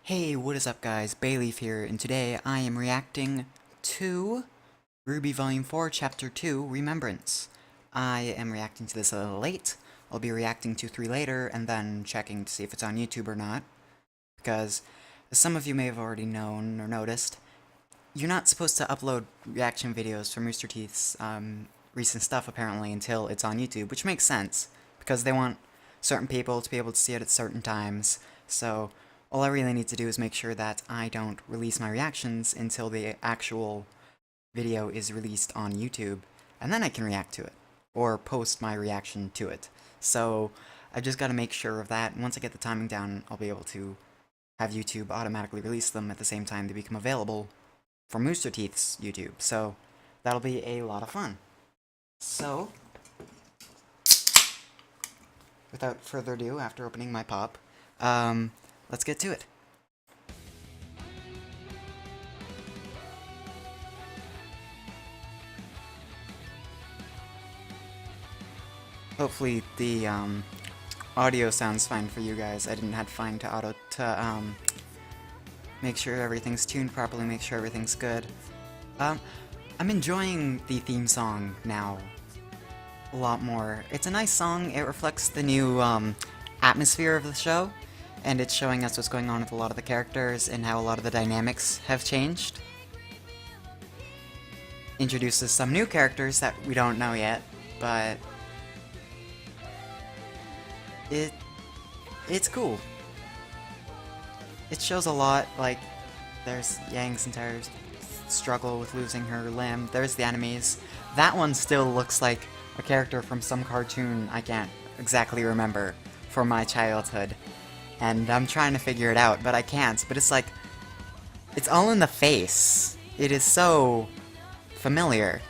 Hey, what is up guys? Bayleaf here, and today I am reacting to RWBY Volume 4, Chapter 2, Remembrance. I am reacting to this a little late. I'll be reacting to 3 later, and then checking to see if it's on YouTube or not. Because, as some of you may have already known or noticed, you're not supposed to upload reaction videos from Rooster Teeth's recent stuff, apparently, until it's on YouTube, which makes sense, because they want certain people to be able to see it at certain times, so all I really need to do is make sure that I don't release my reactions until the actual video is released on YouTube, and then I can react to it, or post my reaction to it. So I just gotta make sure of that, and once I get the timing down, I'll be able to have YouTube automatically release them at the same time they become available from Rooster Teeth's YouTube, so that'll be a lot of fun. So, without further ado, after opening my pop, let's get to it. Hopefully the audio sounds fine for you guys. I didn't have fine to make sure everything's tuned properly, make sure everything's good. I'm enjoying the theme song now a lot more. It's a nice song. It reflects the new atmosphere of the show, and it's showing us what's going on with a lot of the characters and how a lot of the dynamics have changed. Introduces some new characters that we don't know yet, but it's cool. It shows a lot, like, there's Yang's entire struggle with losing her limb, there's the enemies. That one still looks like a character from some cartoon I can't exactly remember from my childhood. And I'm trying to figure it out, but I can't. But it's like, it's all in the face. It is so familiar.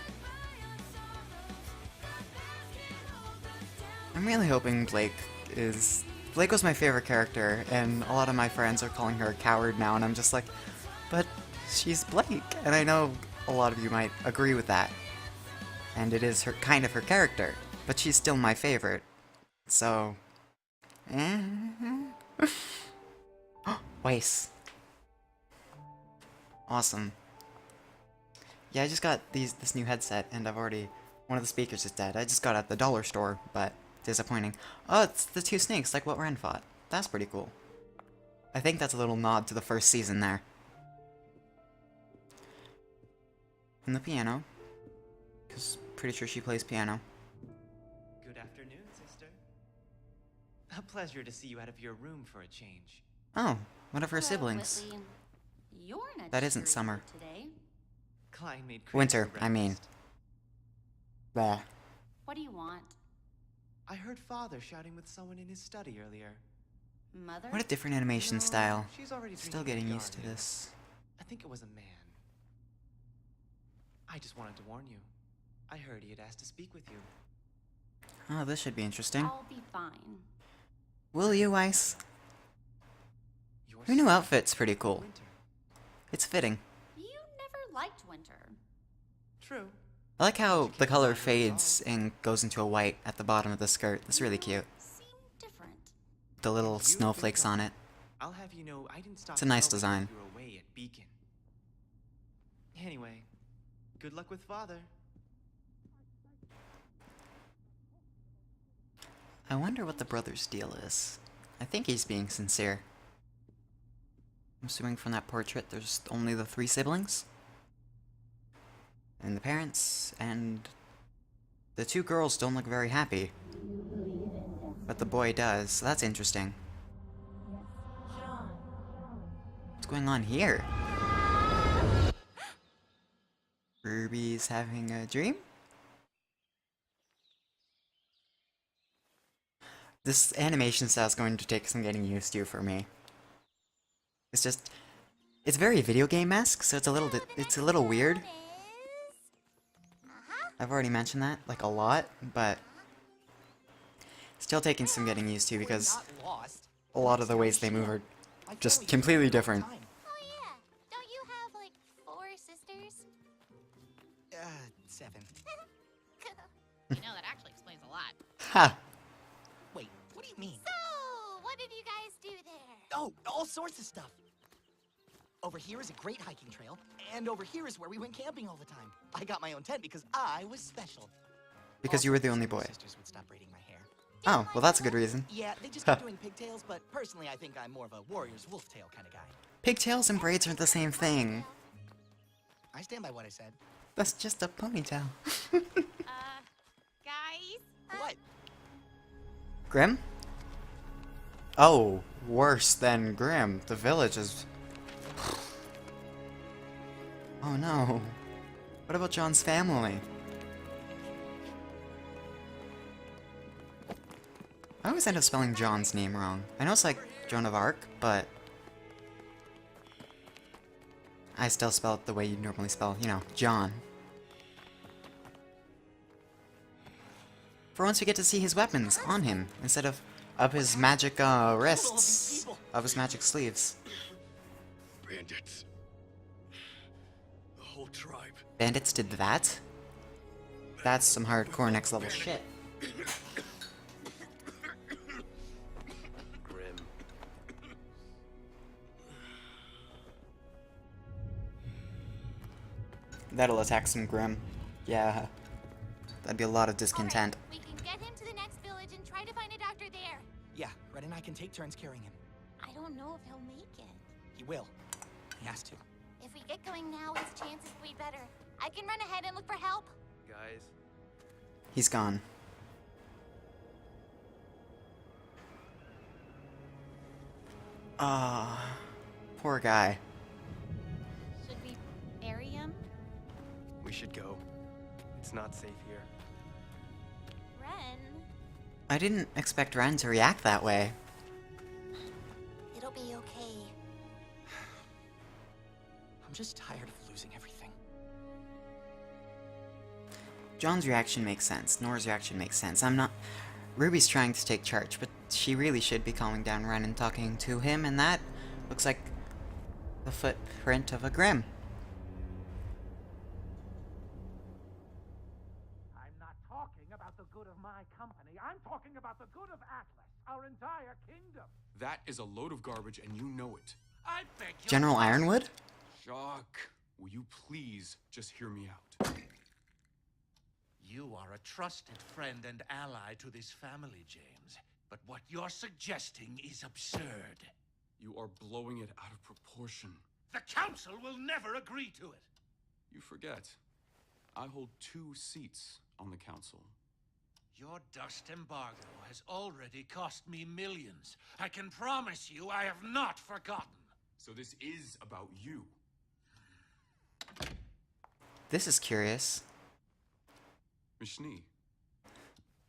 I'm really hoping Blake was my favorite character, and a lot of my friends are calling her a coward now, and I'm just like, but she's Blake, and I know a lot of you might agree with that. And it is kind of her character, but she's still my favorite. So, Weiss. Awesome. Yeah, I just got this new headset, and one of the speakers is dead. I just got it at the dollar store, but disappointing. Oh, it's the two snakes, like what Ren fought. That's pretty cool. I think that's a little nod to the first season there. And the piano, because pretty sure she plays piano. Good afternoon, sister. A pleasure to see you out of your room for a change. Oh, one of her siblings. Whitley. You're not That isn't cheery summer. today. Klein made crepes Winter, for I mean. breakfast. Bah. What do you want? I heard father shouting with someone in his study earlier. Mother? What a different animation No, style. she's already Still drinking in getting the used to garden. this. I think it was a man. I just wanted to warn you. I heard he had asked to speak with you. Oh, this should be interesting. I'll be fine. Will you, Ice? Your Her new son outfit's pretty cool. Winter. It's fitting. You never liked winter. True. I like how the color fades and goes into a white at the bottom of the skirt. That's really cute. Seem different. The little You've been snowflakes on it. I'll have you know I didn't stop. It's a nice celebrating design. You were away at Beacon. Anyway, good luck with father. I wonder what the brother's deal is. I think he's being sincere. I'm assuming from that portrait there's only the 3 siblings. And the parents, and the 2 girls don't look very happy. But the boy does, so that's interesting. What's going on here? Ruby's having a dream? This animation style is going to take some getting used to for me. It's very video game-esque, so it's a little weird. I've already mentioned that, like, a lot, but still taking some getting used to because a lot of the ways they move are just completely different. Oh yeah, don't you have like 4 sisters? 7. You know, that actually explains a lot. Ha! Wait, what do you mean? So, what did you guys do there? Oh, all sorts of stuff. Over here is a great hiking trail, and over here is where we went camping all the time. I got my own tent because I was special. Because you were the only boy. My sisters would stop braiding my hair. Oh, well that's a good reason. Yeah, they just kept doing pigtails, but personally I think I'm more of a warrior's wolf tail kind of guy. Pigtails and braids aren't the same thing. I stand by what I said. That's just a ponytail. Guys? What? Grim? Oh, worse than Grim. The village is... Oh no. What about John's family? I always end up spelling John's name wrong. I know it's like Joan of Arc, but... I still spell it the way you normally spell, you know, John. For once we get to see his weapons on him, instead of up his magic wrists, of his magic sleeves. Bandits. The whole tribe. Bandits did that? That's some hardcore next level shit. Grim. That'll attack some Grim. Yeah. That'd be a lot of discontent. We can get him to the next village and try to find a doctor there. Yeah, Red and I can take turns carrying him. I don't know if he'll make it. He will. He has to. If we get going now, his chances will be better. I can run ahead and look for help. Guys, He's gone. Ah, poor guy. Should we bury him? we should go. It's not safe here. Ren, I didn't expect Ren to react that way. it'll be okay. I'm just tired of losing everything. John's reaction makes sense. Nora's reaction makes sense. I'm not... Ruby's trying to take charge, but she really should be calming down Ren and talking to him, and that looks like the footprint of a Grim. I'm not talking about the good of my company. I'm talking about the good of Atlas, our entire kingdom. That is a load of garbage, and you know it. I beg your General Ironwood? Jacques, will you please just hear me out? You are a trusted friend and ally to this family, James. But what you're suggesting is absurd. You are blowing it out of proportion. The council will never agree to it. You forget. I hold 2 seats on the council. Your dust embargo has already cost me millions. I can promise you I have not forgotten. So this is about you. This is curious. Mishni,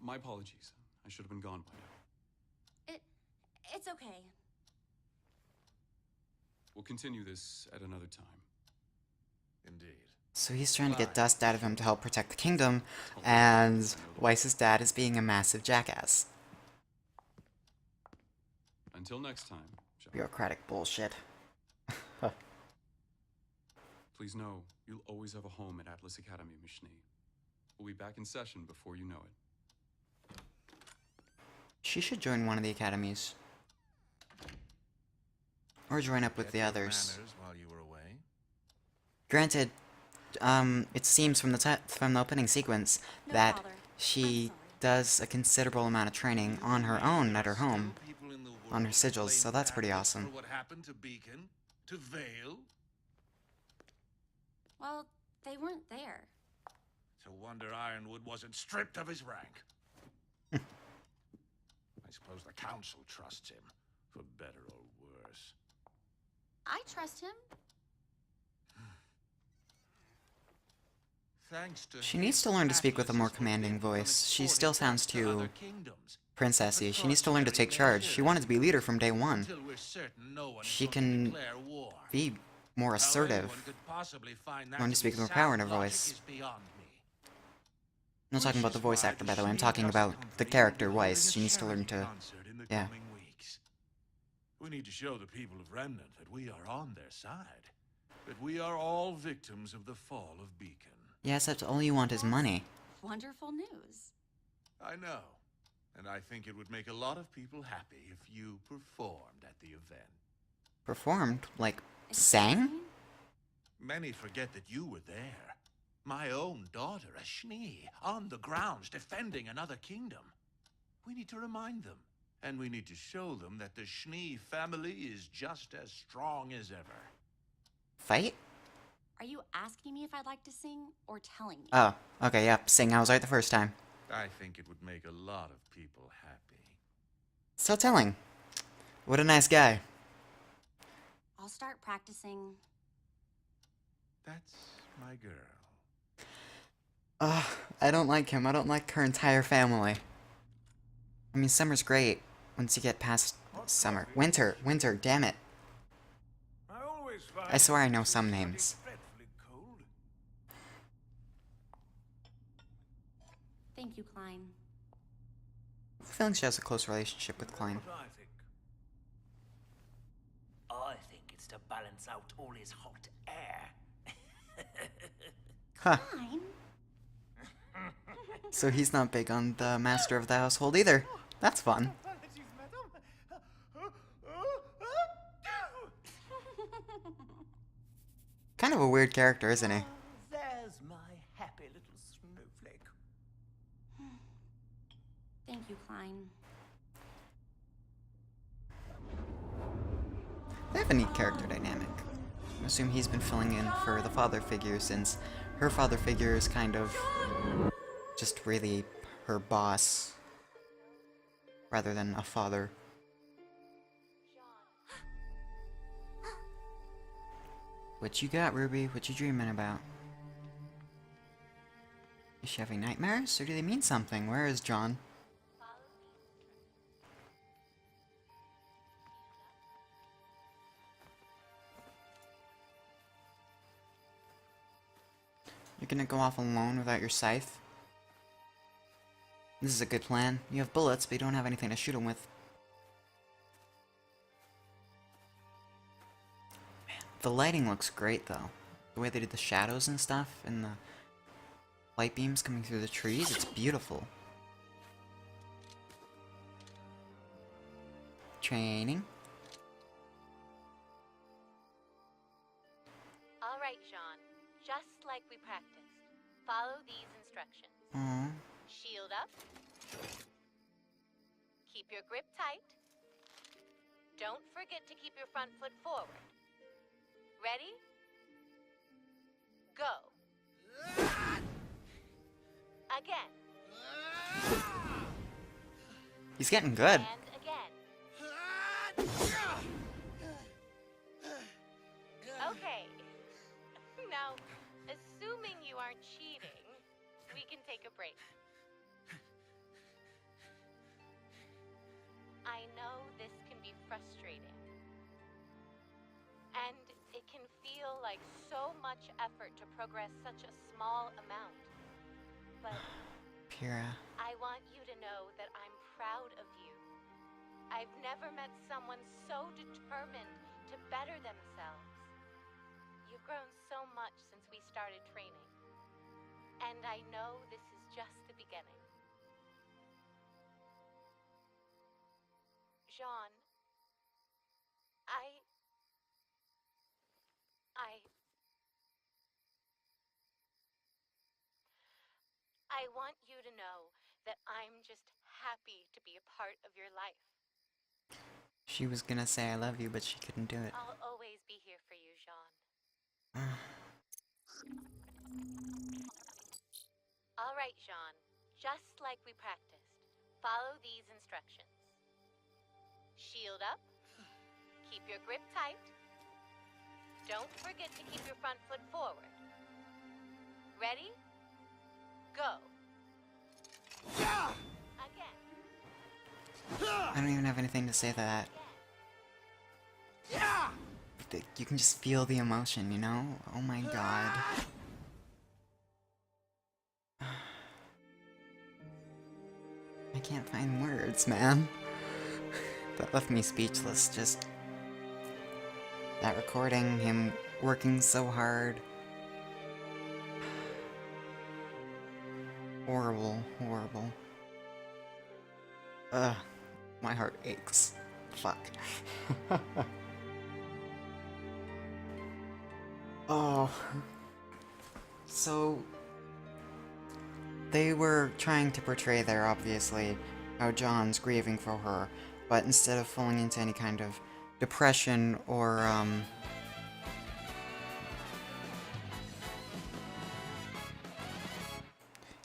my apologies. I should have been gone by now. It's okay. We'll continue this at another time. Indeed. So he's trying to get dust out of him to help protect the kingdom, and Weiss's dad is being a massive jackass. Until next time, Jacques. Bureaucratic bullshit. Please know, you'll always have a home at Atlas Academy, Mishni. We'll be back in session before you know it. She should join one of the academies. Or join up with the others. While you were away. Granted, it seems from the opening sequence No that bother. she I'm sorry. does a considerable amount of training on her own at her home, on her sigils, so that's pretty awesome. What happened to Beacon? To Vale? Well, they weren't there. To wonder Ironwood wasn't stripped of his rank. I suppose the council trusts him, for better or worse. I trust him. Thanks to She needs to learn to speak with a more commanding voice. She still sounds too princessy. She needs to learn to take charge. She wanted to be leader from day one. She can be more assertive. Learn to speak with more power in her voice. I'm not talking about the voice actor, by the way. I'm talking about the character, Weiss. She needs to learn to... Yeah. We need to show the people of Remnant that we are on their side. That we are all victims of the fall of Beacon. Yeah, except all you want is money. Wonderful news. I know. And I think it would make a lot of people happy if you performed at the event. Performed? Like, Sang? Many forget that you were there. My own daughter, a Schnee, on the grounds defending another kingdom. We need to remind them. And we need to show them that the Schnee family is just as strong as ever. Fight? Are you asking me if I'd like to sing or telling me? Oh, okay, yep. Sing, I was right the first time. I think it would make a lot of people happy. So telling. What a nice guy. I'll start practicing. That's my girl. I don't like him. I don't like her entire family. I mean, summer's great once you get past summer. Winter, damn it. I swear I know some names. Thank you, Klein. I have a feeling she has a close relationship with Klein. I think it's to balance out all his hot air. Huh. Klein? So he's not big on the master of the household either. That's fun. Kind of a weird character, isn't he? There's my happy little snowflake. Thank you, Klein. They have a neat character dynamic. I assume he's been filling in for the father figure since her father figure is kind of just really her boss rather than a father. What you got, Ruby? What you dreaming about? Is she having nightmares, or do they mean something? Where is John? You're gonna go off alone without your scythe? This is a good plan. You have bullets, but you don't have anything to shoot them with. Man, the lighting looks great, though. The way they did the shadows and stuff, and the light beams coming through the trees, it's beautiful. Training. All right, Sean. Just like we practiced. Follow these instructions. Aww. Shield up. Keep your grip tight. Don't forget to keep your front foot forward. Ready? Go. Again. He's getting good. And again. Okay. Now, assuming you aren't cheating, we can take a break. I know this can be frustrating. And it can feel like so much effort to progress such a small amount. But Pyrrha. I want you to know that I'm proud of you. I've never met someone so determined to better themselves. You've grown so much since we started training. And I know this is just the beginning. Jean, I want you to know that I'm just happy to be a part of your life. She was gonna say I love you, but she couldn't do it. I'll always be here for you, Jean. All right, Jean. Just like we practiced. Follow these instructions. Shield up. Keep your grip tight. Don't forget to keep your front foot forward. Ready? Go. Again. I don't even have anything to say to that. You can just feel the emotion, you know? Oh my god. I can't find words, man. That left me speechless, just... that recording, him working so hard. Horrible, horrible. Ugh, my heart aches. Fuck. Oh. So, they were trying to portray there, obviously, how John's grieving for her, but instead of falling into any kind of depression or,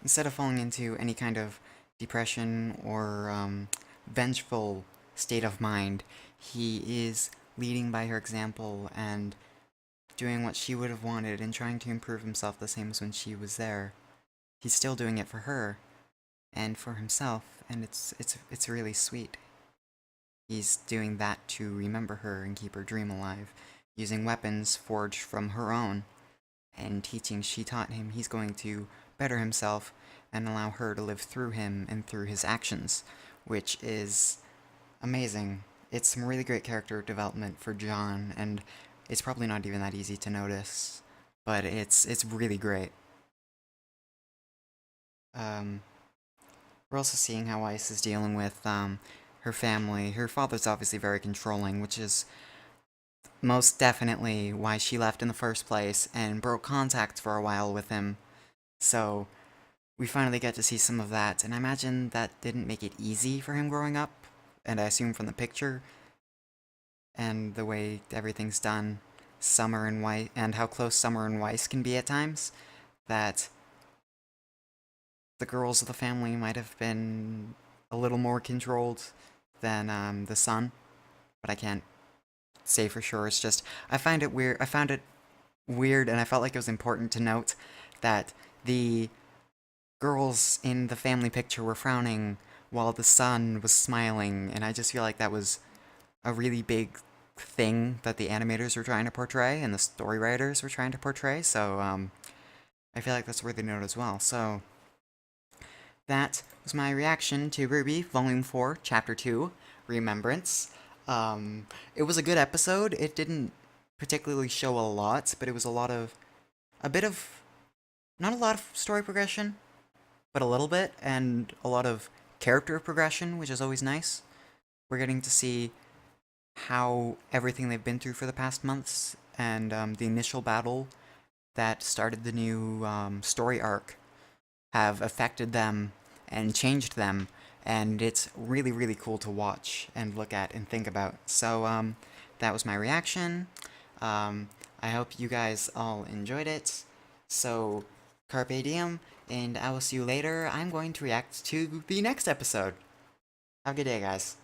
instead of falling into any kind of depression or, vengeful state of mind, he is leading by her example and doing what she would have wanted and trying to improve himself the same as when she was there. He's still doing it for her and for himself, and it's really sweet. He's doing that to remember her and keep her dream alive, using weapons forged from her own, and teachings she taught him. He's going to better himself and allow her to live through him and through his actions, which is amazing. It's some really great character development for John, and it's probably not even that easy to notice, but it's really great. We're also seeing how Ice is dealing with her family. Her father's obviously very controlling, which is most definitely why she left in the first place and broke contact for a while with him. So we finally get to see some of that, and I imagine that didn't make it easy for him growing up, and I assume from the picture and the way everything's done, Summer and Weiss, and how close Summer and Weiss can be at times, that the girls of the family might have been a little more controlled than the son, but I can't say for sure. It's just I found it weird, and I felt like it was important to note that the girls in the family picture were frowning while the son was smiling, and I just feel like that was a really big thing that the animators were trying to portray and the story writers were trying to portray, so I feel like that's worthy to note as well. So that was my reaction to RWBY Volume 4, Chapter 2, Remembrance. It was a good episode. It didn't particularly show a lot, but it was not a lot of story progression, but a little bit, and a lot of character progression, which is always nice. We're getting to see how everything they've been through for the past months, and the initial battle that started the new story arc have affected them and changed them, and it's really, really cool to watch and look at and think about. So, that was my reaction. I hope you guys all enjoyed it. So, Carpe Diem, and I will see you later. I'm going to react to the next episode. Have a good day, guys.